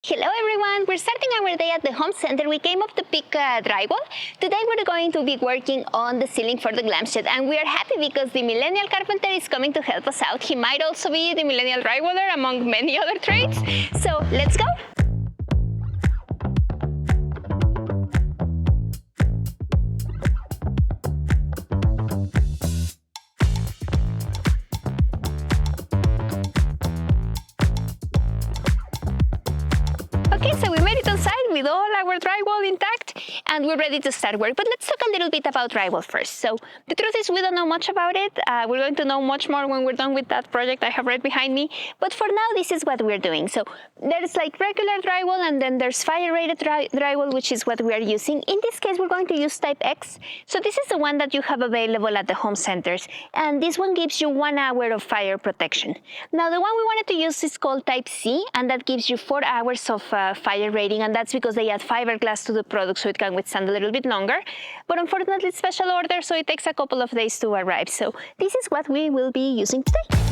Hello everyone, we're starting our day at the home center. We came up to pick drywall. Today we're going to be working on the ceiling for the glam shed, and we are happy because the Millennial Carpenter is coming to help us out. He might also be the Millennial Drywaller among many other trades. So let's go! Okay, so we made it on site with all our drywall intact, and we're ready to start work. But let's talk a little bit about drywall first. So the truth is we don't know much about it. We're going to know much more when we're done with that project I have right behind me. But for now, this is what we're doing. So there's like regular drywall, and then there's fire-rated drywall, which is what we are using. In this case, we're going to use type X. So this is the one that you have available at the home centers. And this one gives you 1 hour of fire protection. Now, the one we wanted to use is called type C, and that gives you 4 hours of fire rating, and that's because they add fiberglass to the product so it can withstand a little bit longer. But unfortunately, it's special order, so it takes a couple of days to arrive. So this is what we will be using today.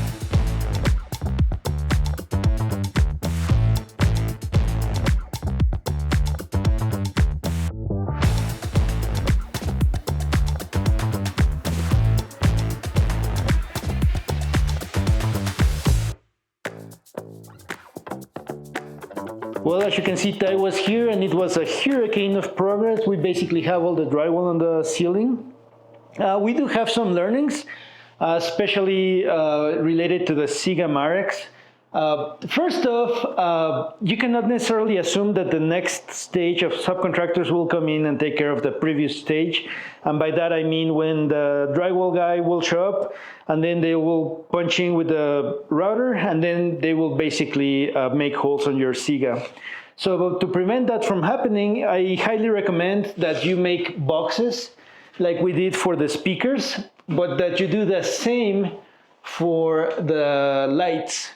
Well, as you can see, Ty was here and it was a hurricane of progress. We basically have all the drywall on the ceiling. We do have some learnings, especially related to the Siga Majrex. First off, you cannot necessarily assume that the next stage of subcontractors will come in and take care of the previous stage. And by that I mean when the drywall guy will show up, and then they will punch in with the router, and then they will basically make holes on your Siga. So to prevent that from happening, I highly recommend that you make boxes like we did for the speakers, but that you do the same for the lights.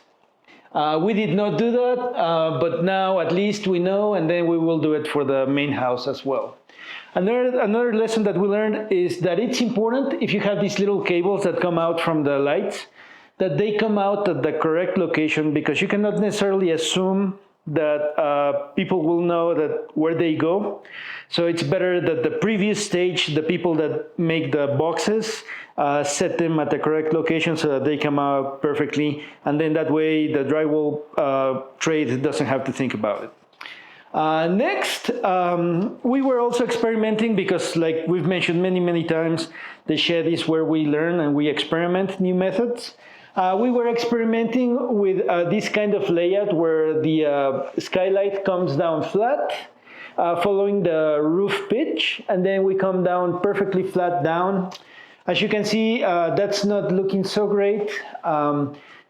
We did not do that, but now at least we know, and then we will do it for the main house as well. Another lesson that we learned is that it's important, if you have these little cables that come out from the lights, that they come out at the correct location, because you cannot necessarily assume that people will know that where they go. So it's better that the previous stage, the people that make the boxes, set them at the correct location so that they come out perfectly, and then that way the drywall trade doesn't have to think about it. Next, we were also experimenting, because like we've mentioned many times, the shed is where we learn and we experiment new methods. We were experimenting with this kind of layout where the skylight comes down flat, following the roof pitch, and then we come down perfectly flat down. As you can see, that's not looking so great.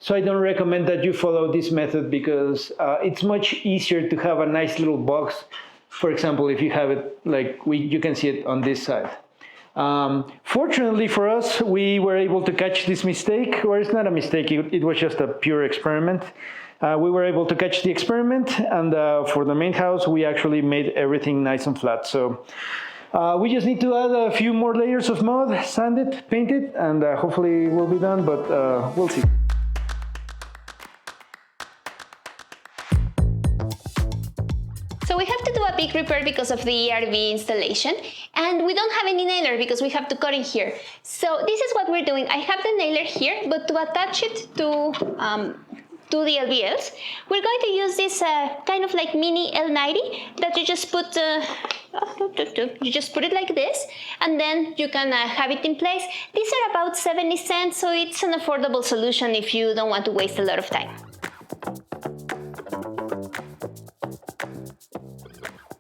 So I don't recommend that you follow this method, because it's much easier to have a nice little box. For example, if you have it like you can see it on this side. Fortunately for us, we were able to catch this mistake, or it's not a mistake, it was just a pure experiment. We were able to catch the experiment, and for the main house, we actually made everything nice and flat. So we just need to add a few more layers of mud, sand it, paint it, and hopefully we'll be done, but we'll see. So we have to do a big repair because of the ERV installation, and we don't have any nailer because we have to cut in here. So this is what we're doing. I have the nailer here, but to attach it to the LVLs, we're going to use this kind of like mini L90 that you just put, you just put it like this, and then you can have it in place. These are about 70 cents, so it's an affordable solution if you don't want to waste a lot of time.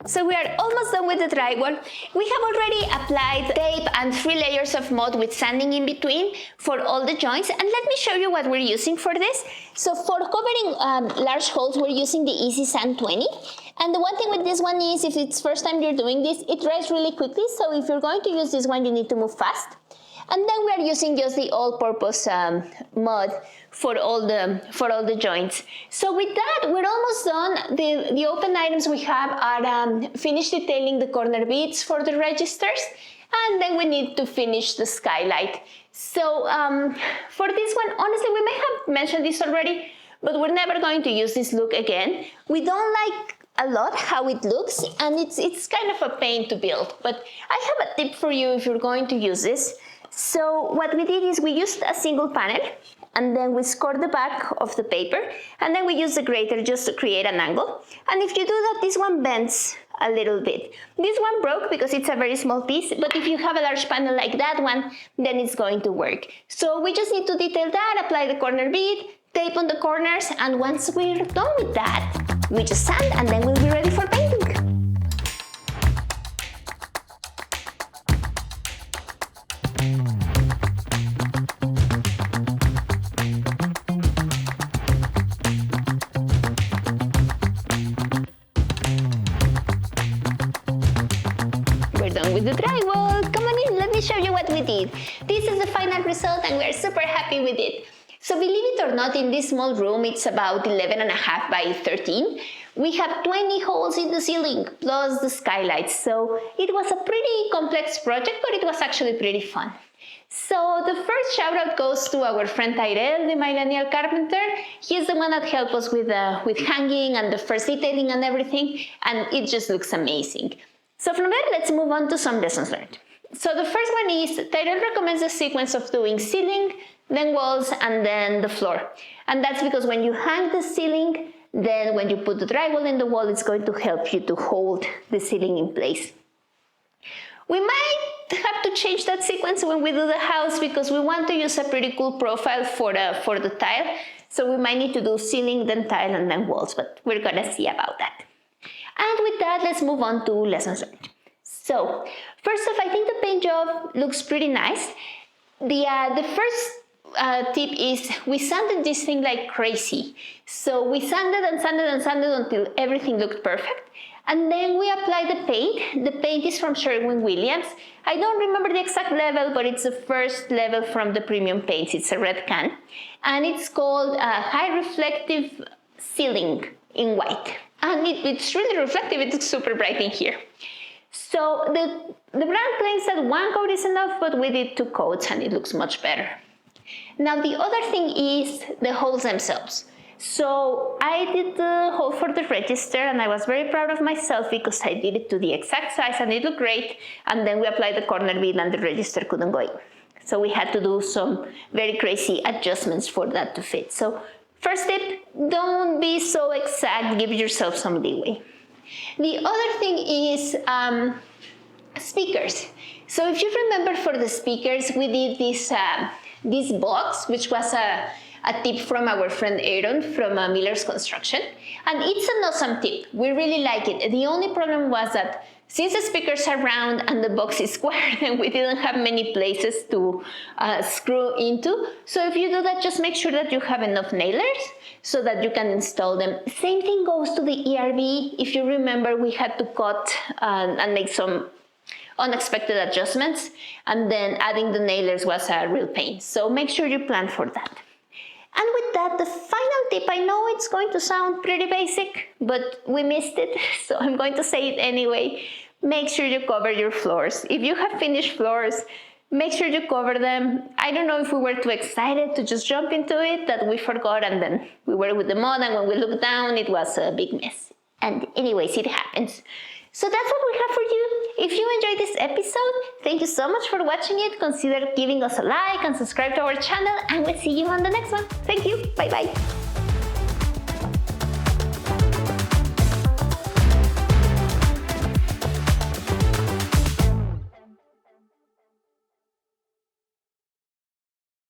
So we are almost done with the drywall. We have already applied tape and 3 layers of mud with sanding in between for all the joints. And let me show you what we're using for this. So for covering large holes, we're using the Easy Sand 20. And the one thing with this one is, if it's first time you're doing this, it dries really quickly. So if you're going to use this one, you need to move fast. And then we are using just the all-purpose mud for all the joints. So with that, we're almost done. The open items we have are finished detailing the corner beads for the registers, and then we need to finish the skylight. So for this one, honestly, we may have mentioned this already, but we're never going to use this look again. We don't like a lot how it looks, and it's kind of a pain to build. But I have a tip for you if you're going to use this. So what we did is we used a single panel, and then we scored the back of the paper, and then we used the grater just to create an angle. And if you do that, this one bends a little bit. This one broke because it's a very small piece, but if you have a large panel like that one, then it's going to work. So we just need to detail that, apply the corner bead, tape on the corners, and once we're done with that, we just sand, and then we'll be ready for painting. Done with the drywall. Come on in, let me show you what we did. This is the final result and we're super happy with it. So believe it or not, in this small room, it's about 11.5 by 13. We have 20 holes in the ceiling, plus the skylights. So it was a pretty complex project, but it was actually pretty fun. So the first shout out goes to our friend Tyrel, the Millennial Carpenter. He's the one that helped us with hanging and the first detailing and everything, and it just looks amazing. So from there, let's move on to some lessons learned. So the first one is, Tyrel recommends the sequence of doing ceiling, then walls, and then the floor. And that's because when you hang the ceiling, then when you put the drywall in the wall, it's going to help you to hold the ceiling in place. We might have to change that sequence when we do the house because we want to use a pretty cool profile for the tile. So we might need to do ceiling, then tile, and then walls, but we're gonna see about that. And with that, let's move on to lessons learned. So, first off, I think the paint job looks pretty nice. The first tip is we sanded this thing like crazy. So we sanded and sanded and sanded until everything looked perfect. And then we applied the paint. The paint is from Sherwin-Williams. I don't remember the exact level, but it's the first level from the premium paints. It's a red can. And it's called High Reflective Ceiling in white. And it's really reflective, it's super bright in here. So the brand claims that one coat is enough, but we did 2 coats and it looks much better. Now the other thing is the holes themselves. So I did the hole for the register and I was very proud of myself because I did it to the exact size and it looked great. And then we applied the corner bead and the register couldn't go in. So we had to do some very crazy adjustments for that to fit. So first tip, don't be so exact, give yourself some leeway. The other thing is speakers. So if you remember for the speakers, we did this box, which was a tip from our friend Aaron from Miller's Construction. And it's an awesome tip, we really like it. The only problem was that since the speakers are round and the box is square, then we didn't have many places to screw into. So if you do that, just make sure that you have enough nailers so that you can install them. Same thing goes to the ERB. If you remember, we had to cut and make some unexpected adjustments, and then adding the nailers was a real pain. So make sure you plan for that. And with that, the final tip, I know it's going to sound pretty basic, but we missed it, so I'm going to say it anyway. Make sure you cover your floors. If you have finished floors, make sure you cover them. I don't know if we were too excited to just jump into it that we forgot, and then we were with the mud, and when we looked down, it was a big mess. And anyways, it happens. So that's what we have for you. If you enjoyed this episode, thank you so much for watching it. Consider giving us a like and subscribe to our channel, and we'll see you on the next one. Thank you. Bye bye.